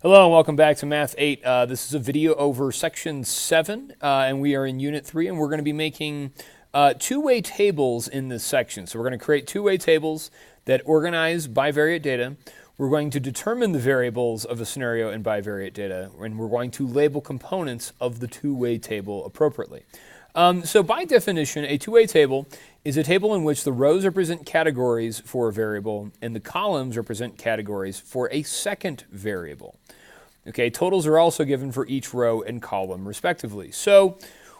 Hello and welcome back to Math 8. This is a video over Section 7, and we are in Unit 3, and we're going to be making two-way tables in this section. So we're going to create two-way tables that organize bivariate data. We're going to determine the variables of a scenario in bivariate data, and we're going to label components of the two-way table appropriately. So by definition, a two-way table is a table in which the rows represent categories for a variable and the columns represent categories for a second variable. Okay, totals are also given for each row and column respectively. So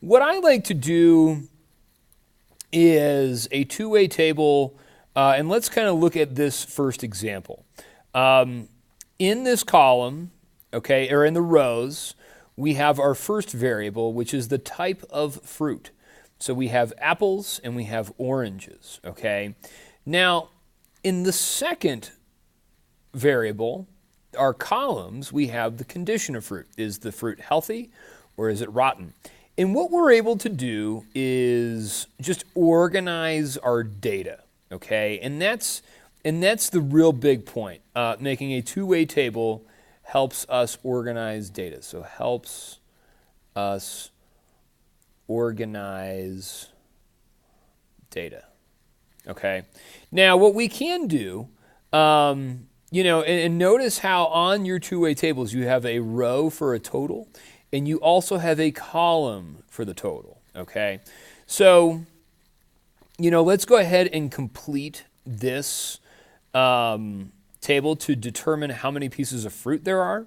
what I like to do is a two-way table, and let's kind of look at this first example. In this column, okay, or in the rows, we have our first variable, which is the type of fruit. So we have apples and we have oranges, okay? Now, in the second variable, our columns, we have the condition of fruit. Is the fruit healthy or is it rotten? And what we're able to do is just organize our data, okay? And that's the real big point. Making a two-way table helps us organize data. So helps us organize data. Okay. Now what we can do, and notice how on your two-way tables you have a row for a total, and you also have a column for the total. Okay. So, let's go ahead and complete this table to determine how many pieces of fruit there are,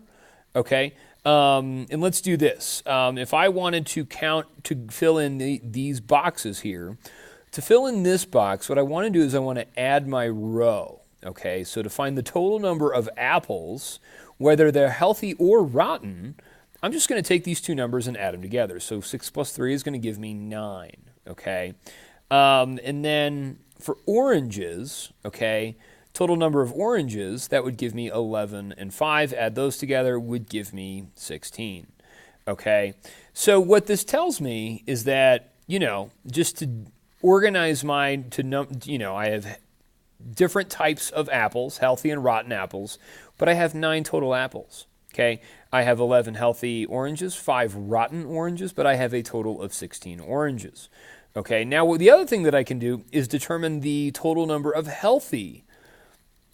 okay? And let's do this. If I wanted to fill in these boxes here, to fill in this box, what I want to do is I want to add my row, okay? So to find the total number of apples, whether they're healthy or rotten, I'm just going to take these two numbers and add them together. So 6 plus 3 is going to give me 9, okay? And then for oranges, okay, total number of oranges, that would give me 11 and 5. Add those together would give me 16. Okay, so what this tells me is that, just to organize mine I have different types of apples, healthy and rotten apples, but I have 9 total apples. Okay, I have 11 healthy oranges, 5 rotten oranges, but I have a total of 16 oranges. Okay, now the other thing that I can do is determine the total number of healthy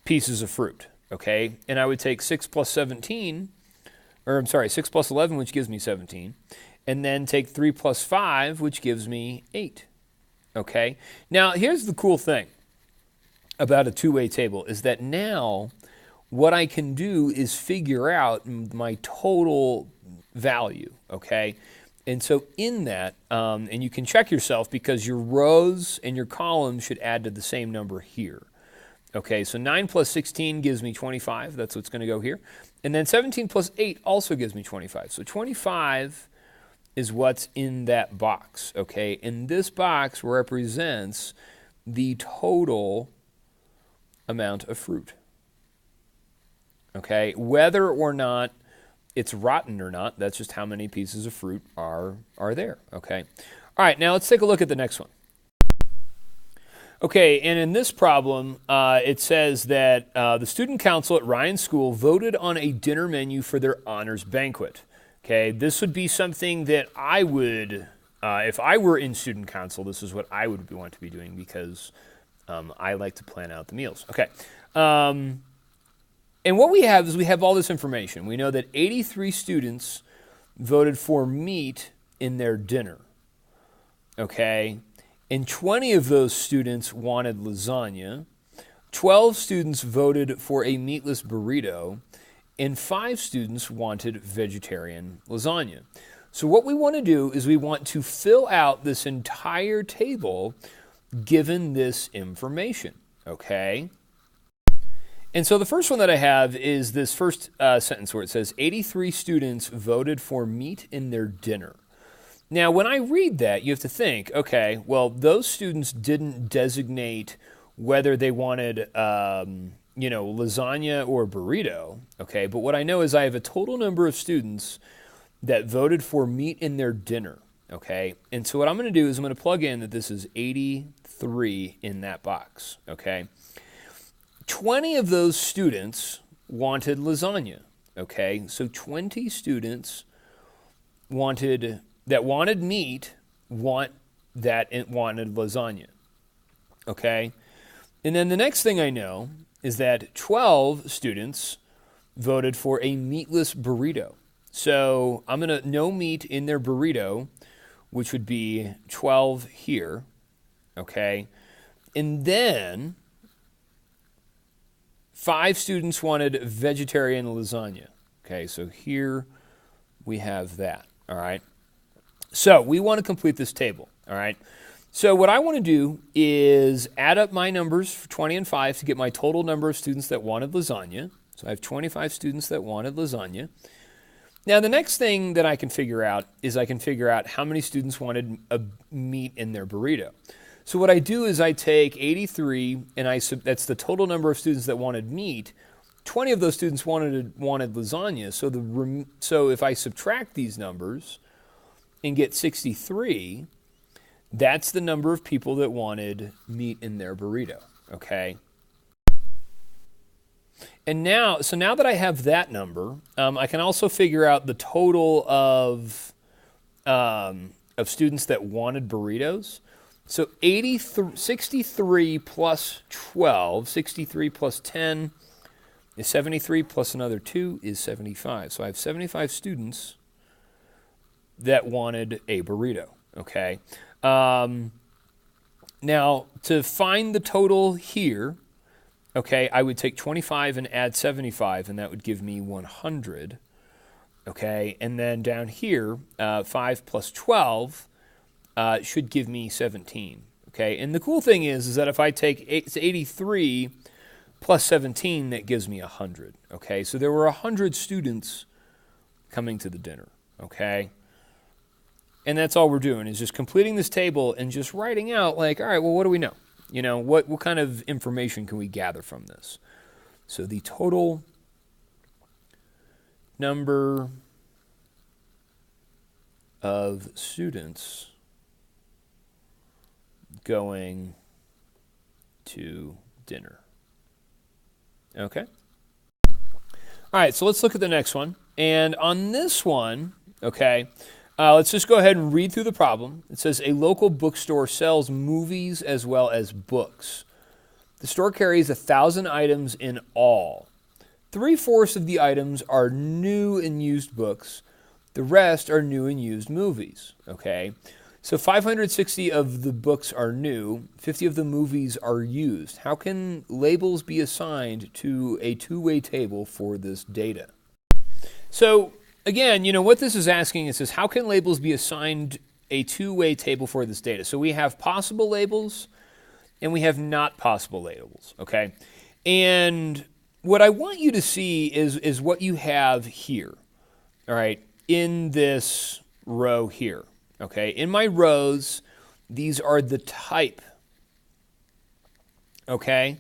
pieces of fruit, okay? And I would take 6 plus 11, which gives me 17, and then take 3 plus 5, which gives me 8, okay? Now, here's the cool thing about a two-way table is that now what I can do is figure out my total value, okay? And so in that, and you can check yourself because your rows and your columns should add to the same number here. Okay, so 9 plus 16 gives me 25. That's what's going to go here. And then 17 plus 8 also gives me 25. So 25 is what's in that box. Okay, and this box represents the total amount of fruit. Okay, whether or not it's rotten or not, that's just how many pieces of fruit are there. Okay, all right, now let's take a look at the next one. Okay, and in this problem, it says that the student council at Ryan's school voted on a dinner menu for their honors banquet. Okay, this would be something that I would, if I were in student council, this is what I would want to be doing because I like to plan out the meals. Okay, and what we have is we have all this information. We know that 83 students voted for meat in their dinner. Okay. And 20 of those students wanted lasagna, 12 students voted for a meatless burrito, and 5 students wanted vegetarian lasagna. So what we want to do is we want to fill out this entire table given this information, okay? And so the first one that I have is this first sentence where it says 83 students voted for meat in their dinner. Now, when I read that, you have to think, okay, well, those students didn't designate whether they wanted, lasagna or burrito, okay? But what I know is I have a total number of students that voted for meat in their dinner, okay? And so what I'm going to do is I'm going to plug in that this is 83 in that box, okay? 20 of those students wanted lasagna, Okay, so 20 students wanted meat wanted lasagna. Okay, and then the next thing I know is that 12 students voted for a meatless burrito. So I'm going to no meat in their burrito, which would be 12 here. Okay, and then 5 students wanted vegetarian lasagna. Okay, so here we have that. All right. So we want to complete this table. All right. So what I want to do is add up my numbers for 20 and 5 to get my total number of students that wanted lasagna. So I have 25 students that wanted lasagna. Now the next thing that I can figure out is I can figure out how many students wanted a meat in their burrito. So what I do is I take 83, and that's the total number of students that wanted meat. 20 of those students wanted lasagna. So if I subtract these numbers and get 63, that's the number of people that wanted meat in their burrito. Okay. And now that I have that number, I can also figure out the total of students that wanted burritos. So 63 plus 12, 63 plus 10 is 73, plus another 2 is 75. So I have 75 students that wanted a burrito, okay? Now, to find the total here, okay, I would take 25 and add 75, and that would give me 100, okay? And then down here, 5 plus 12 should give me 17, okay? And the cool thing is that if I take 83 plus 17, that gives me 100, okay? So there were 100 students coming to the dinner, okay? And that's all we're doing is just completing this table and just writing out like, all right, well, what do we know? You know, what kind of information can we gather from this? So the total number of students going to dinner. Okay. All right, so let's look at the next one. And on this one, okay, let's just go ahead and read through the problem. It says, a local bookstore sells movies as well as books. The store carries 1,000 items in all. 3/4 of the items are new and used books. The rest are new and used movies. Okay, so 560 of the books are new. 50 of the movies are used. How can labels be assigned to a two-way table for this data? So again, you know, what this is asking is how can labels be assigned a two-way table for this data? So we have possible labels and we have not possible labels, okay? And what I want you to see is what you have here, all right, in this row here, okay? In my rows, these are the type, okay?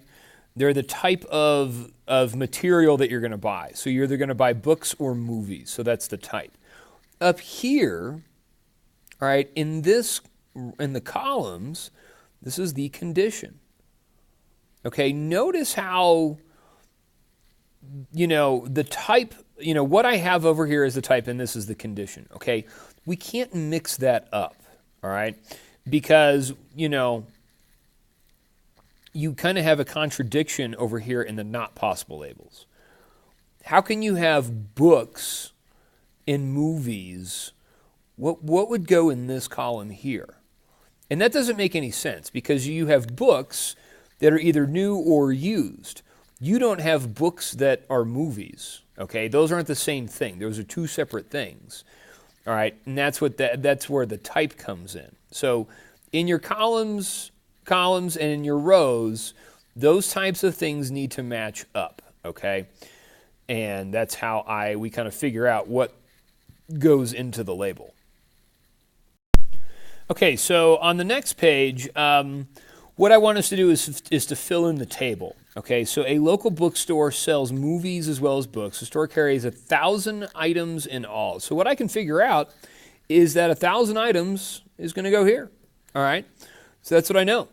They're the type of material that you're going to buy. So you're either going to buy books or movies. So that's the type. Up here, all right, in the columns, this is the condition. Okay, notice how, you know, the type, you know, what I have over here is the type and this is the condition. Okay, we can't mix that up, all right, because, you know, you kind of have a contradiction over here in the not possible labels. How can you have books in movies? What would go in this column here? And that doesn't make any sense because you have books that are either new or used. You don't have books that are movies, okay? Those aren't the same thing. Those are two separate things, all right? And that's where the type comes in. So in your columns and in your rows, those types of things need to match up, okay? And that's how we kind of figure out what goes into the label. Okay, so on the next page, what I want us to do is to fill in the table. Okay, so a local bookstore sells movies as well as books. The store carries 1,000 items in all. So what I can figure out is that 1,000 items is going to go here. All right, so that's what I know.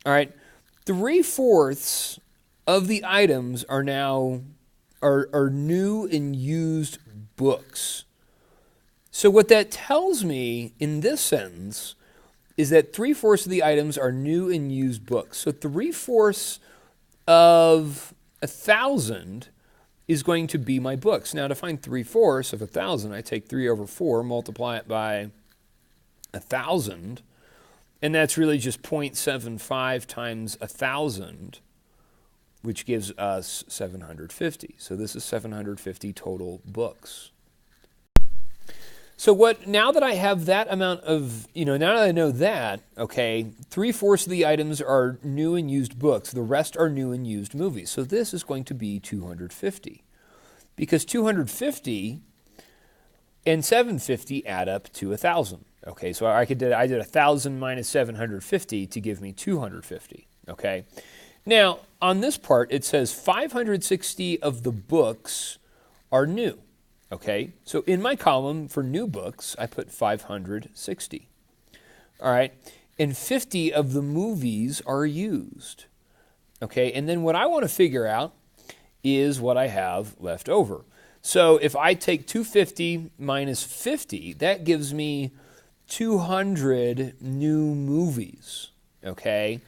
All right, 3/4 of the items are now are new and used books. So what that tells me in this sentence is that 3/4 of the items are new and used books. So 3/4 of 1,000 is going to be my books. Now to find 3/4 of 1,000, I take 3/4, multiply it by 1,000, and that's really just 0.75 times 1,000, which gives us 750. So this is 750 total books. So now that I have that amount of, now that I know that, okay, 3/4 of the items are new and used books. The rest are new and used movies. So this is going to be 250, because 250 and 750 add up to 1,000. Okay, so I did 1,000 minus 750 to give me 250. Okay, now on this part it says 560 of the books are new. Okay, so in my column for new books, I put 560. All right, and 50 of the movies are used. Okay, and then what I want to figure out is what I have left over. So if I take 250 minus 50, that gives me 200 new movies. Okay,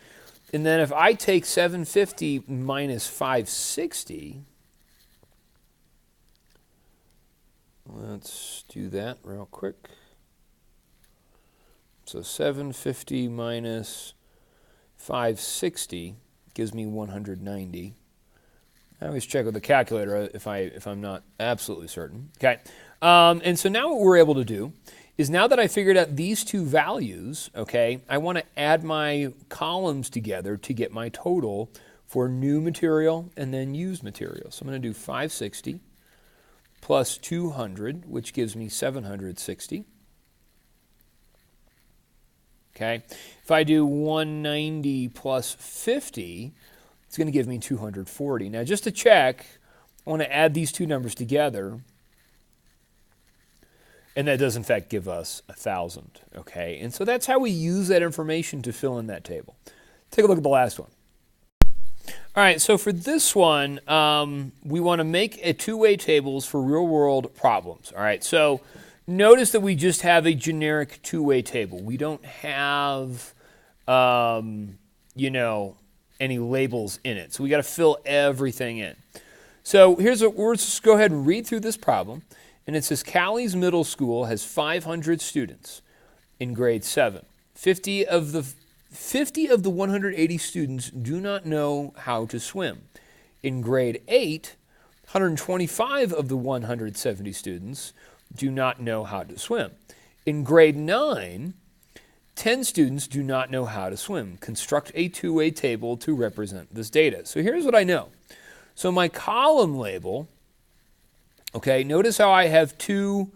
and then if I take 750 minus 560, let's do that real quick. So 750 minus 560 gives me 190. I always check with the calculator if I'm not absolutely certain. Okay, and so now what we're able to do is, now that I figured out these two values, okay, I want to add my columns together to get my total for new material and then used material. So I'm going to do 560 plus 200, which gives me 760. Okay, if I do 190 plus 50, it's going to give me 240. Now just to check, I want to add these two numbers together, and that does in fact give us 1,000. Okay, and so that's how we use that information to fill in that table. Take a look at the last one. All right, so for this one, we want to make a two-way tables for real-world problems. All right, so notice that we just have a generic two-way table. We don't have, any labels in it. So we got to fill everything in. So we'll just go ahead and read through this problem. And it says Callie's Middle School has 500 students in grade 7. 50 of the 180 students do not know how to swim. In grade 8, 125 of the 170 students do not know how to swim. In grade 9, 10 students do not know how to swim. Construct a two-way table to represent this data. So here's what I know. So my column label, okay, notice how I have two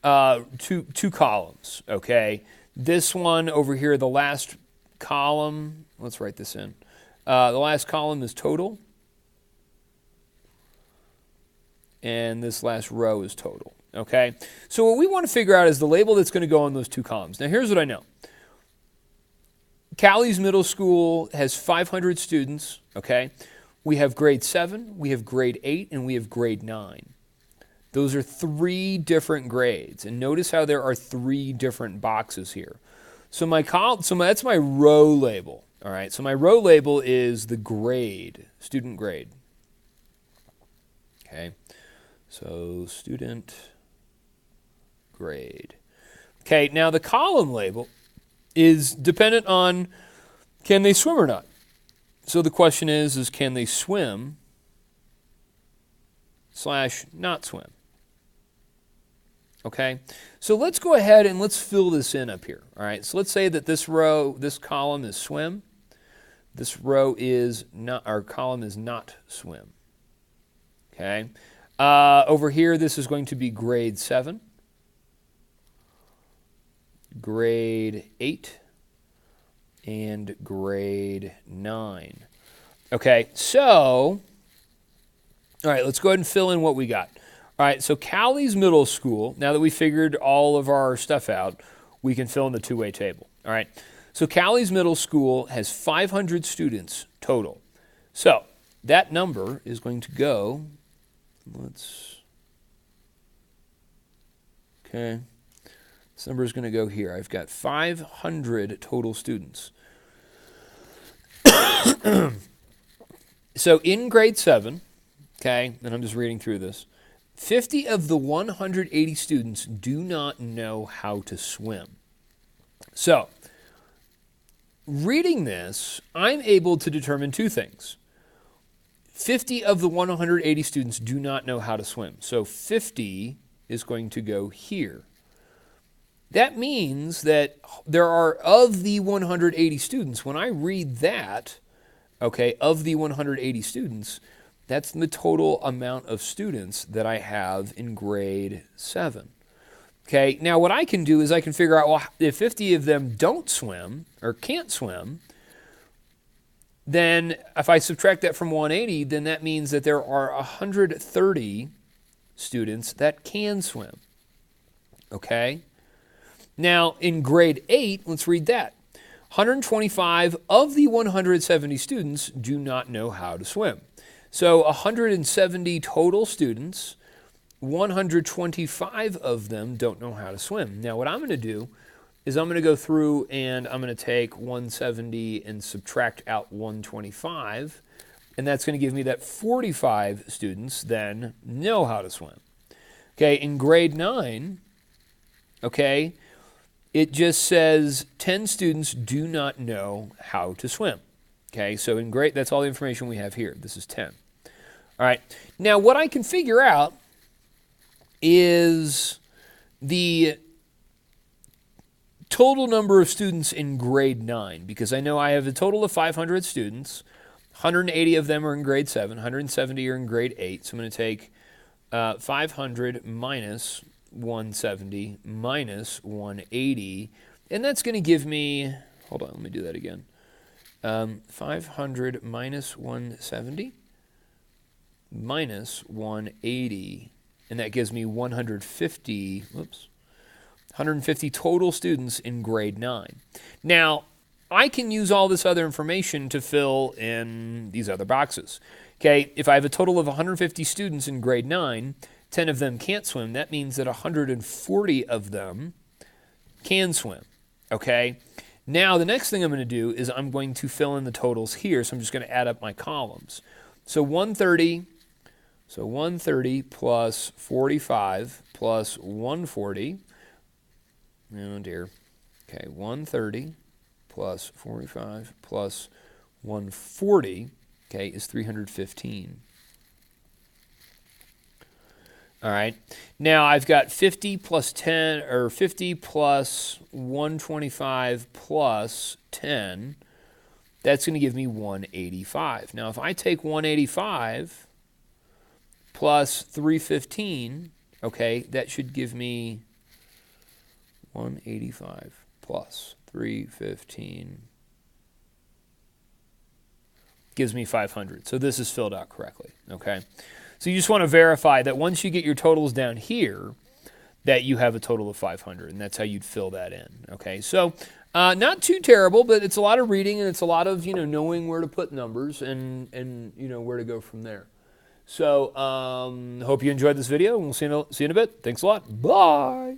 columns, okay? This one over here, the last column, let's write this in. The last column is total, and this last row is total, okay? So what we want to figure out is the label that's going to go on those two columns. Now here's what I know. Callie's Middle School has 500 students, okay? We have grade 7, we have grade 8, and we have grade 9. Those are 3 different grades. And notice how there are 3 different boxes here. So that's my row label. All right, so my row label is the grade, student grade. Okay, so student grade. Okay, now the column label is dependent on can they swim or not. So the question is can they swim / not swim? Okay, so let's go ahead and let's fill this in up here. All right, so let's say that this column is swim. This row is not, our column is not swim. Okay, over here this is going to be grade 7, grade 8, and grade 9. Okay, so, all right, let's go ahead and fill in what we got. All right, so Callie's Middle School, now that we figured all of our stuff out, we can fill in the two-way table. All right, so Callie's Middle School has 500 students total. So that number is going to go, okay, this number is going to go here. I've got 500 total students. So in grade 7, okay, and I'm just reading through this, 50 of the 180 students do not know how to swim. So, reading this, I'm able to determine two things. 50 of the 180 students do not know how to swim. So 50 is going to go here. That means that there are, of the 180 students, when I read that, okay, of the 180 students, that's the total amount of students that I have in grade 7. Okay, now what I can do is I can figure out, well, if 50 of them don't swim or can't swim, then if I subtract that from 180, then that means that there are 130 students that can swim. Okay? Now, in grade 8, let's read that. 125 of the 170 students do not know how to swim. So 170 total students, 125 of them don't know how to swim. Now, what I'm going to do is I'm going to go through and I'm going to take 170 and subtract out 125, and that's going to give me that 45 students then know how to swim. Okay, in grade 9, okay, it just says 10 students do not know how to swim. Okay, so in grade, that's all the information we have here. This is 10. All right, now what I can figure out is the total number of students in grade 9, because I know I have a total of 500 students. 180 of them are in grade 7, 170 are in grade 8. So I'm going to take 500 minus 170 minus 180, and that's going to give me, hold on, let me do that again. 500 minus 170 minus 180, and that gives me 150 total students in grade 9. Now, I can use all this other information to fill in these other boxes. Okay, if I have a total of 150 students in grade 9, 10 of them can't swim, that means that 140 of them can swim. Okay, now the next thing I'm going to do is I'm going to fill in the totals here, so I'm just going to add up my columns. So 130 plus 45 plus 140, oh dear, okay, 130 plus 45 plus 140, okay, is 315. All right, now I've got 50 plus 10, or 50 plus 125 plus 10, that's going to give me 185. Now if I take 185 plus 315, okay, that should give me 185 plus 315 gives me 500. So this is filled out correctly, okay? So you just want to verify that once you get your totals down here, that you have a total of 500, and that's how you'd fill that in, okay? So not too terrible, but it's a lot of reading, and it's a lot of, knowing where to put numbers and where to go from there. So hope you enjoyed this video, and we'll see you in a bit. Thanks a lot. Bye.